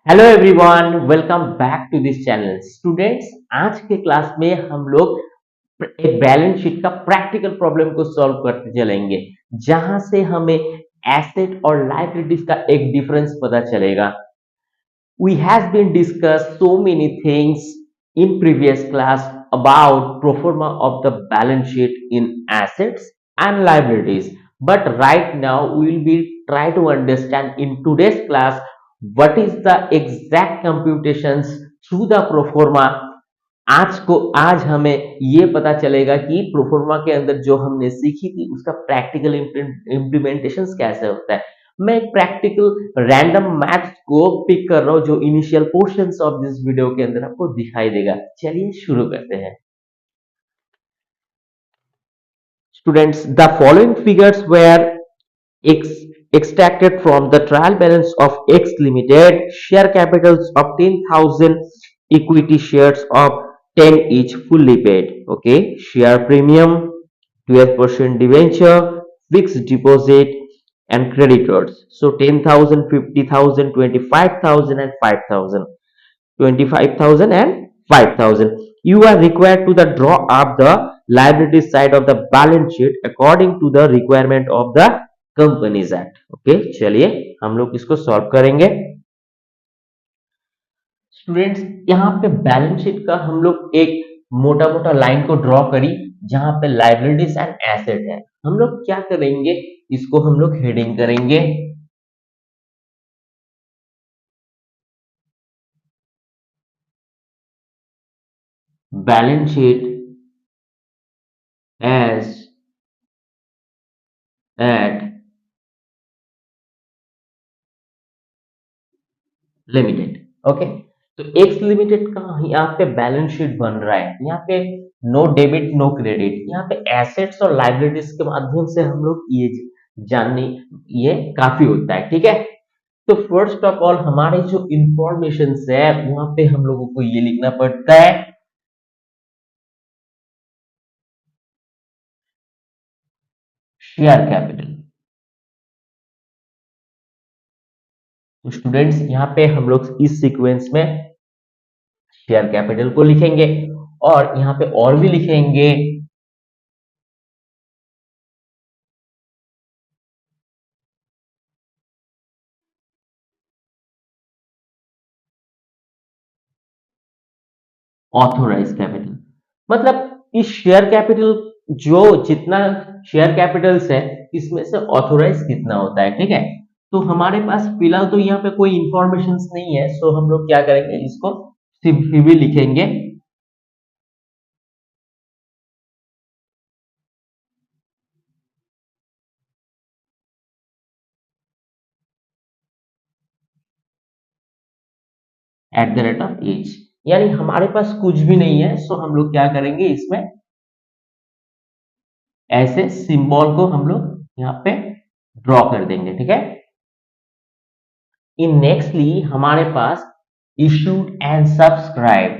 Hello everyone, welcome back to this channel. Students, आज के class में हम लोग एक बैलेंस शीट का प्रैक्टिकल प्रॉब्लम को सॉल्व करते चलेंगे, जहां से हमें एसेट और लायबिलिटीज का एक डिफरेंस पता चलेगा। We has been discussed so many things in previous class about pro forma of the balance sheet in assets and liabilities. But right now we will be try to understand in today's class what is the exact computations through the pro forma। आज हमें ये पता चलेगा कि proforma के अंदर जो हमने सीखी थी उसका प्रैक्टिकल इम्प्लीमेंटेशन कैसे होता है। मैं एक प्रैक्टिकल रैंडम मैथ्स को पिक कर रहा हूँ जो initial portions of this video के अंदर आपको दिखाई देगा। चलिए शुरू करते हैं। Students, the following figures were extracted from the trial balance of X Limited, share capitals of 10,000, equity shares of 10 each, fully paid. Okay, share premium, 12% debenture, fixed deposit, and creditors. So 10,000, 50,000, 25,000, and 5,000. 25,000 and 5,000. You are required to the draw up the liability side of the balance sheet according to the requirement of the companies act. Okay, चलिए हम लोग इसको solve करेंगे। Students, यहाँ पे balance sheet का हम लोग एक मोटा मोटा लाइन को ड्रॉ करी, जहां पे लाइबिलिटीज एंड एसेट है। हम लोग क्या करेंगे, इसको हम लोग हेडिंग करेंगे balance sheet as at limited. Okay, तो एक्स लिमिटेड का यहाँ पे बैलेंस शीट बन रहा है। यहाँ पे नो डेबिट नो क्रेडिट, यहाँ पे एसेट्स और लाइबिलिटीज के माध्यम से हम लोग ये जानने ये काफी होता है। ठीक है, तो फर्स्ट ऑफ ऑल हमारे जो इंफॉर्मेशन है वहां पे हम लोगों को ये लिखना पड़ता है शेयर कैपिटल। तो स्टूडेंट्स, यहाँ पे हम लोग इस सीक्वेंस में शेयर कैपिटल को लिखेंगे और यहाँ पे और भी लिखेंगे ऑथोराइज कैपिटल। मतलब इस शेयर कैपिटल, जो जितना शेयर कैपिटल्स है इसमें से ऑथोराइज कितना होता है। ठीक है, तो हमारे पास फिलहाल तो यहाँ पे कोई इंफॉर्मेशन नहीं है, सो हम लोग क्या करेंगे, इसको सिंपली भी लिखेंगे at the rate of age. यानी हमारे पास कुछ भी नहीं है, सो हम लोग क्या करेंगे, इसमें ऐसे सिंबल को हम लोग यहाँ पे ड्रॉ कर देंगे। ठीक है, इन नेक्स्टली हमारे पास issued and subscribe.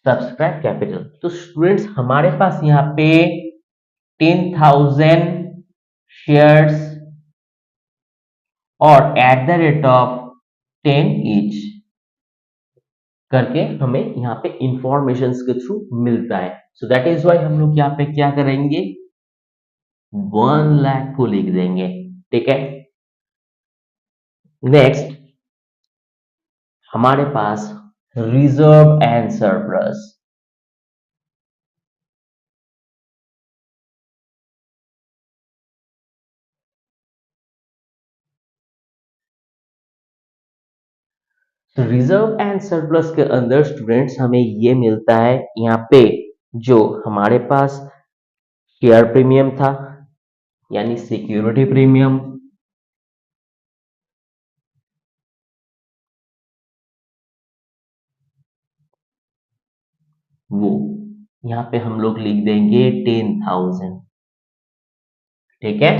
Subscribe capital. तो स्टूडेंट्स, हमारे पास यहाँ पे 10,000 शेयर्स और at the rate of 10 each करके हमें यहाँ पे इंफॉर्मेशन के थ्रू मिलता है। सो दैट इज वाई हम लोग यहाँ पे क्या करेंगे, 1 लाख को लिख देंगे। ठीक है, नेक्स्ट हमारे पास reserve and surplus. Reserve and surplus के अंदर स्टूडेंट्स हमें ये मिलता है, यहाँ पे जो हमारे पास शेयर प्रीमियम था यानी सिक्योरिटी प्रीमियम, वो यहाँ पे हम लोग लिख देंगे 10,000। ठीक है,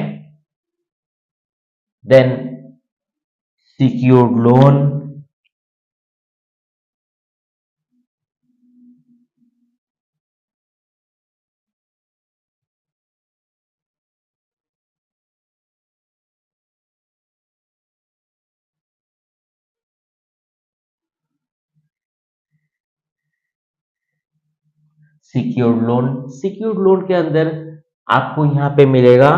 then secured loan secured loan, secured loan के अंदर आपको यहाँ पे मिलेगा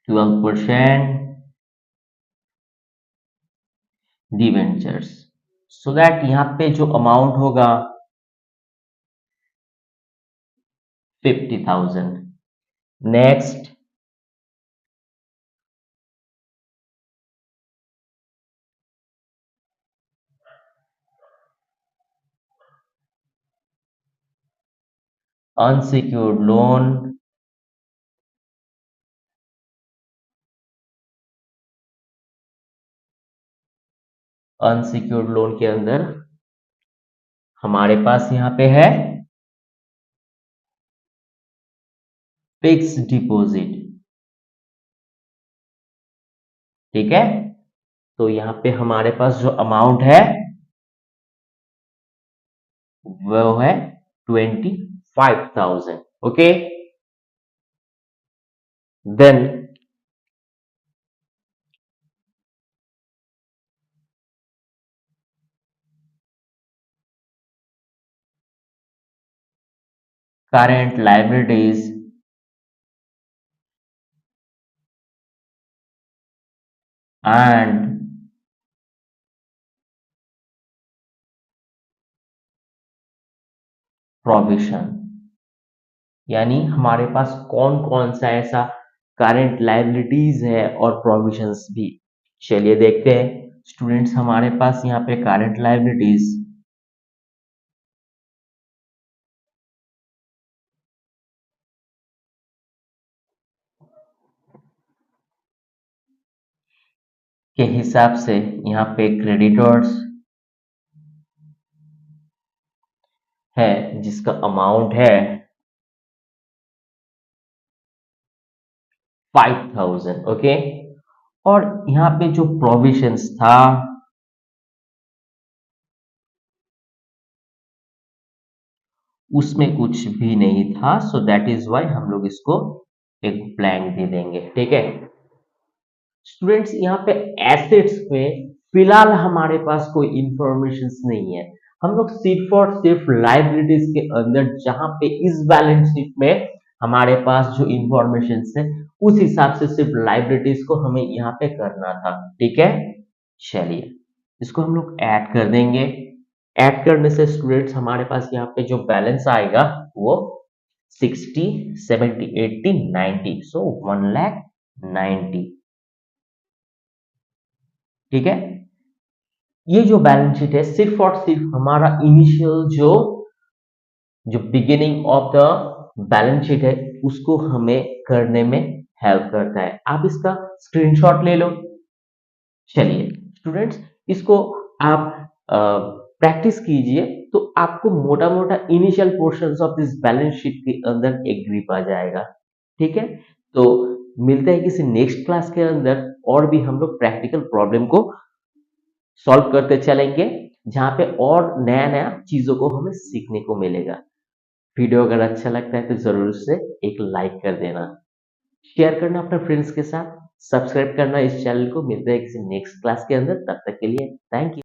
12% डिवेंचर्स, सो दैट यहाँ पे जो अमाउंट होगा 50,000। Next, unsecured loan, unsecured loan के अंदर हमारे पास यहाँ पे है फिक्स डिपॉजिट, ठीक है। तो यहाँ पे हमारे पास जो अमाउंट है वो है 25,000, okay. Then current liabilities and provision, यानी हमारे पास कौन कौन सा ऐसा करंट लायबिलिटीज है और प्रोविजंस भी। चलिए देखते हैं स्टूडेंट्स, हमारे पास यहाँ पे करंट लायबिलिटीज के हिसाब से यहाँ पे क्रेडिटर्स है जिसका अमाउंट है 5,000, ओके। और यहाँ पे जो प्रोविजंस था उसमें कुछ भी नहीं था, सो दैट इज वाई हम लोग इसको एक ब्लैंक दे देंगे, ठीक है। स्टूडेंट्स यहाँ पे एसेट्स में फिलहाल हमारे पास कोई इंफॉर्मेशन नहीं है, हम लोग सिर्फ और सिर्फ लाइबिलिटीज के अंदर जहां पे इस बैलेंस शीट में हमारे पास जो इंफॉर्मेशन है उस हिसाब से सिर्फ लाइबिलिटीज को हमें यहाँ पे करना था, ठीक है। चलिए इसको हम लोग ऐड कर देंगे। ऐड करने से स्टूडेंट्स हमारे पास यहाँ पे जो बैलेंस आएगा वो 60, 70, 80, 90, सो 1,90,000, ठीक है। ये जो बैलेंस शीट है सिर्फ और सिर्फ हमारा इनिशियल जो beginning of the balance sheet है उसको हमें करने में हेल्प करता है। आप इसका स्क्रीनशॉट ले लो। चलिए स्टूडेंट्स, इसको आप प्रैक्टिस कीजिए तो आपको मोटा मोटा initial portions of this balance sheet के अंदर एक ग्रिप आ जाएगा, ठीक है। तो मिलते हैं किसी नेक्स्ट क्लास के अंदर और भी हम लोग प्रैक्टिकल प्रॉब्लम को सॉल्व करते चलेंगे जहां पे और नया नया चीजों को हमें सीखने को मिलेगा। वीडियो अगर अच्छा लगता है तो जरूर से एक लाइक कर देना, शेयर करना अपने फ्रेंड्स के साथ, सब्सक्राइब करना इस चैनल को। मिलते हैं किसी नेक्स्ट क्लास के अंदर, तब तक के लिए थैंक यू।